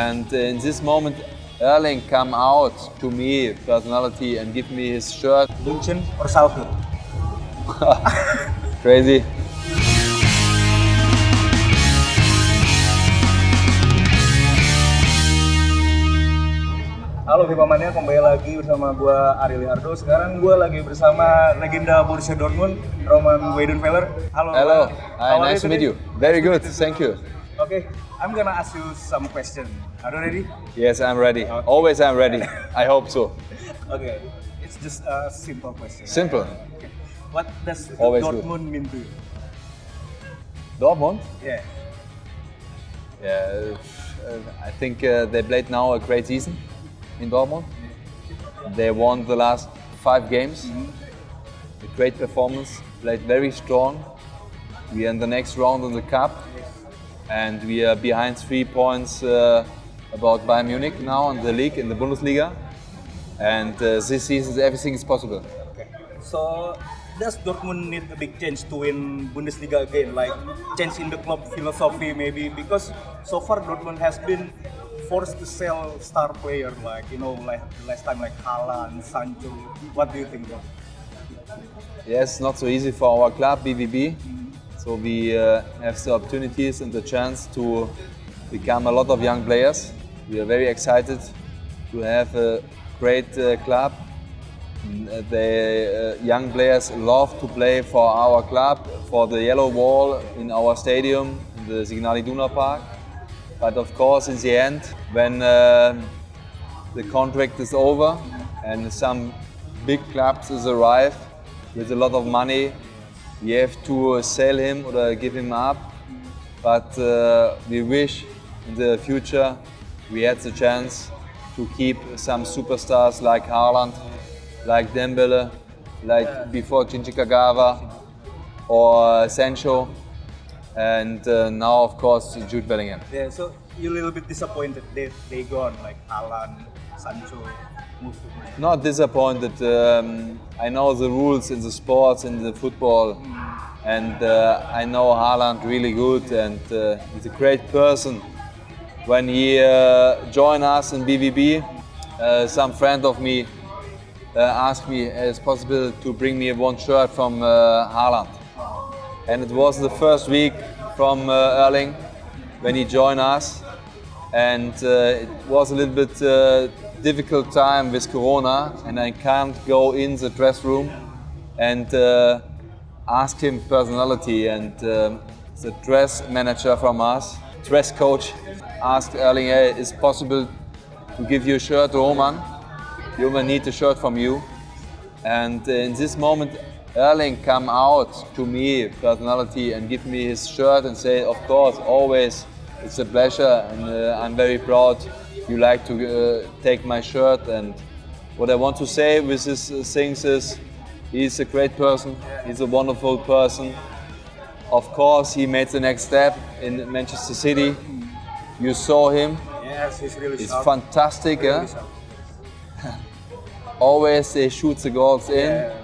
And in this moment, Erling come out to me, personality, and give me his shirt. München or Sabtu? Crazy. Halo Vipamania, kembali lagi bersama gue Erling Haaland. Sekarang gue lagi bersama legenda Borussia Dortmund, Weidenfeller. Hello. Hi, nice to meet you. Very good, thank you. Okay, I'm gonna ask you some questions. Are you ready? Yes, I'm ready. Okay. Always I'm ready. I hope so. Okay, it's just a simple question. Simple. Okay. What does Always Dortmund mean to you? Dortmund? Yeah. Yeah, I think they played now a great season in Dortmund. They won the last 5 games. A great performance, played very strong. We are in the next round in the cup, and we are behind 3 points about Bayern Munich now in the league, in the Bundesliga. And this season everything is possible. Okay. So does Dortmund need a big change to win Bundesliga again? Like change in the club philosophy maybe? Because so far Dortmund has been forced to sell star player like the last time like Haaland, Sancho. What do you think about it? Yes, not so easy for our club, BVB. So we have the opportunities and the chance to become a lot of young players. We are very excited to have a great club. The young players love to play for our club, for the yellow wall in our stadium, in the Signal Iduna Park. But of course, in the end, when the contract is over and some big clubs arrive with a lot of money, we have to sell him or give him up. But we wish in the future we had the chance to keep some superstars like Haaland, like Dembele, like before Kagawa or Sancho. And now, of course, Jude Bellingham. Yeah, so you're a little bit disappointed that they gone, like Haaland, Sancho, moved to. Not disappointed. I know the rules in the sports, in the football, and I know Haaland really good, and he's a great person. When he joined us in BVB, some friend of me asked me, is it possible to bring me one shirt from Haaland? And it was the first week from Erling when he joined us, and it was a little bit difficult time with Corona, and I can't go in the dress room and ask him personality. And the dress manager from us, dress coach, asked Erling, hey, is it possible to give you a shirt, Roman? Roman need a shirt from you. And in this moment, Erling come out to me, personality, and give me his shirt and say, of course, always, it's a pleasure, and I'm very proud you like to take my shirt. And what I want to say with these things is, he's a great person, he's a wonderful person. Of course, he made the next step in Manchester City. You saw him. Yes, he's really He's sharp. fantastic. Really Huh? Always they shoot the goals in. Yes.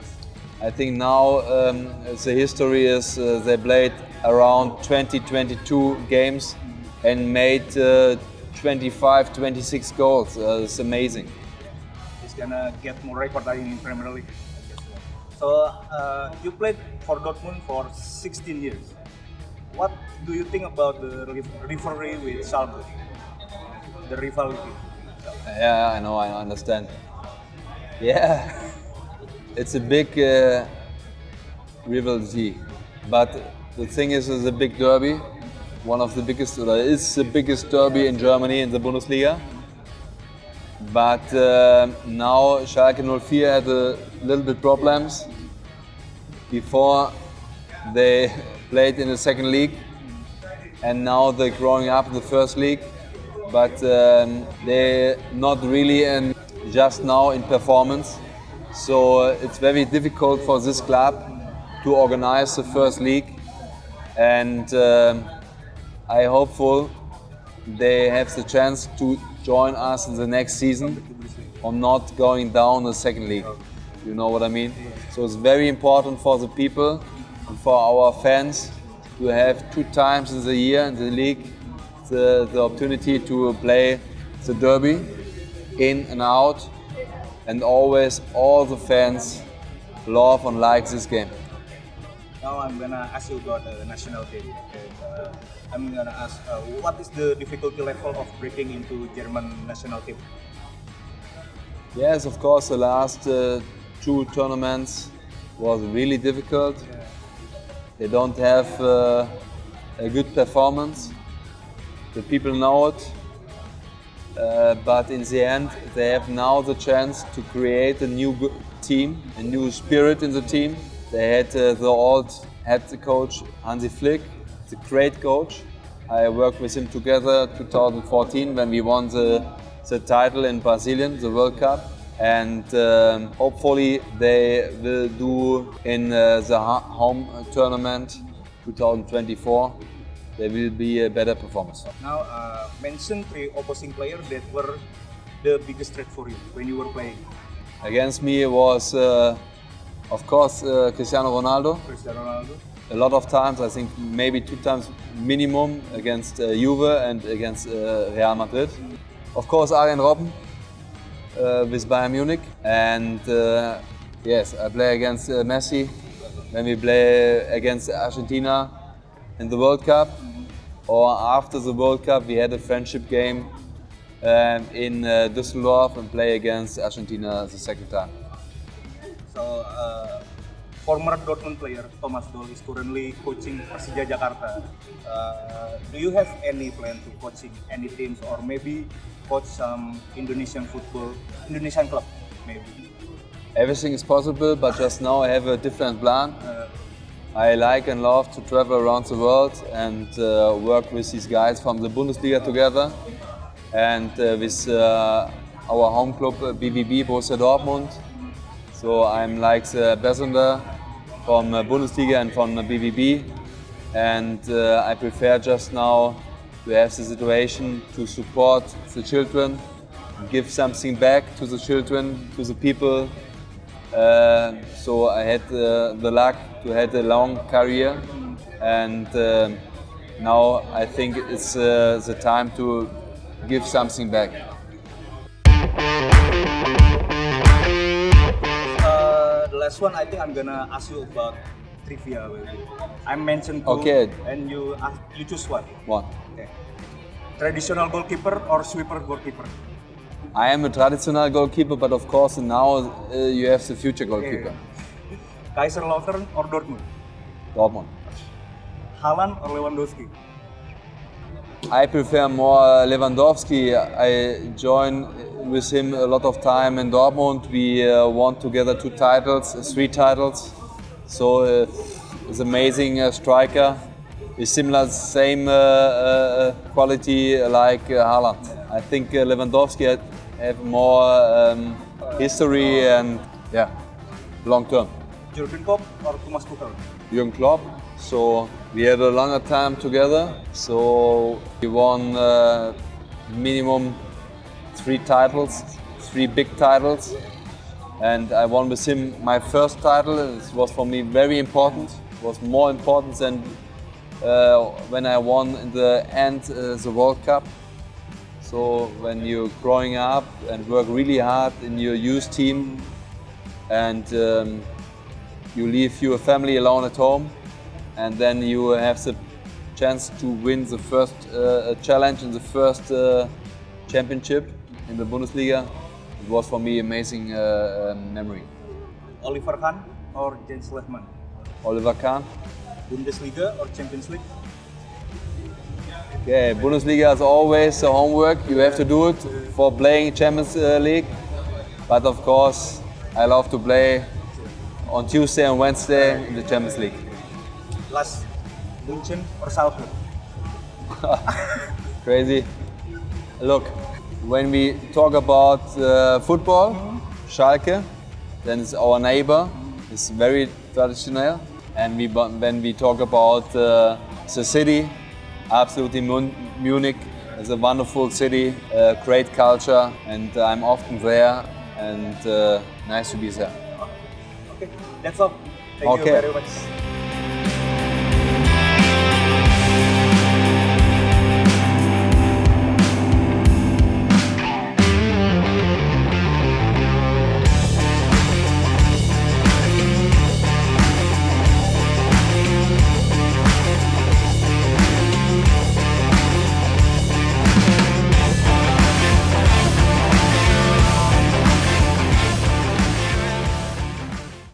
I think now the history is they played around 22 games and made 25, 26 goals. It's amazing. He's gonna get more record in Premier League. So you played for Dortmund for 16 years. What do you think about the rivalry with Sabtu? The rivalry. Yeah, I know, I understand. Yeah, it's a big rivalry, but the thing is, it's a big derby. One of the biggest, or is the biggest derby in Germany in the Bundesliga. But now Schalke 04 had a little bit problems. Before they played in the second league, and now they're growing up in the first league. But they're not really in just now in performance. So it's very difficult for this club to organize the first league. And I hopeful they have the chance to join us in the next season or not going down the second league. You know what I mean? So it's very important for the people and for our fans to have 2 times in the year in the league the opportunity to play It's a derby, in and out, and always all the fans love and like this game. Now I'm gonna ask you about the national team. Okay. I'm gonna ask, what is the difficulty level of breaking into German national team? Yes, of course, the last 2 tournaments was really difficult. Yeah. They don't have a good performance. The people know it. But in the end, they have now the chance to create a new team, a new spirit in the team. They had the old head coach Hansi Flick, the great coach. I worked with him together 2014 when we won the title in Brazilian, the World Cup. And hopefully they will do in the home tournament 2024. There will be a better performance. Now, mention 3 opposing players that were the biggest threat for you when you were playing. Against me was, of course, Cristiano Ronaldo. A lot of times, I think maybe 2 times minimum against Juve and against Real Madrid. Of course, Arjen Robben with Bayern Munich. And yes, I play against Messi when we play against Argentina in the World Cup, or after the World Cup we had a friendship game in Düsseldorf and play against Argentina the second time. So, former Dortmund player Thomas Doll is currently coaching Persija Jakarta. Do you have any plan to coaching any teams or maybe coach some Indonesian club maybe? Everything is possible, but just now I have a different plan. I like and love to travel around the world and work with these guys from the Bundesliga together and with our home club BVB, Borussia Dortmund. So I'm like the ambassador from Bundesliga and from BVB, and I prefer just now to have the situation to support the children, give something back to the children, to the people. So I had the luck to have a long career, and now I think it's the time to give something back. The last one, I think I'm gonna ask you about trivia. I mentioned 2, Okay. and you choose one. One. Okay. Traditional goalkeeper or sweeper goalkeeper? I am a traditional goalkeeper, but of course now you have the future goalkeeper. Okay. Kaiserslautern or Dortmund? Dortmund. Haaland or Lewandowski? I prefer more Lewandowski. I joined with him a lot of time in Dortmund. We won together 3 titles. So he's an amazing striker. He's similar, same quality like Haaland. I think Lewandowski have more history and long term. Jurgen Klopp or Thomas Tuchel? Jürgen Klopp. So we had a longer time together. So we won minimum 3 titles, 3 big titles. And I won with him my first title. It was for me very important. It was more important than when I won in the end the World Cup. So when you're growing up and work really hard in your youth team and you leave your family alone at home, and then you have the chance to win the first challenge in the first championship in the Bundesliga. It was for me amazing memory. Oliver Kahn or Jens Lehmann? Oliver Kahn. Bundesliga or Champions League? Okay, Bundesliga is always the homework. You have to do it for playing Champions League. But of course, I love to play on Tuesday and Wednesday in the Champions League. Last, München or Salzburg? Crazy. Look, when we talk about football, Schalke, then it's our neighbor. It's very traditional. And when we talk about the city, absolutely Munich is a wonderful city, great culture, and I'm often there, and nice to be there. Okay, that's all. Thank you very much.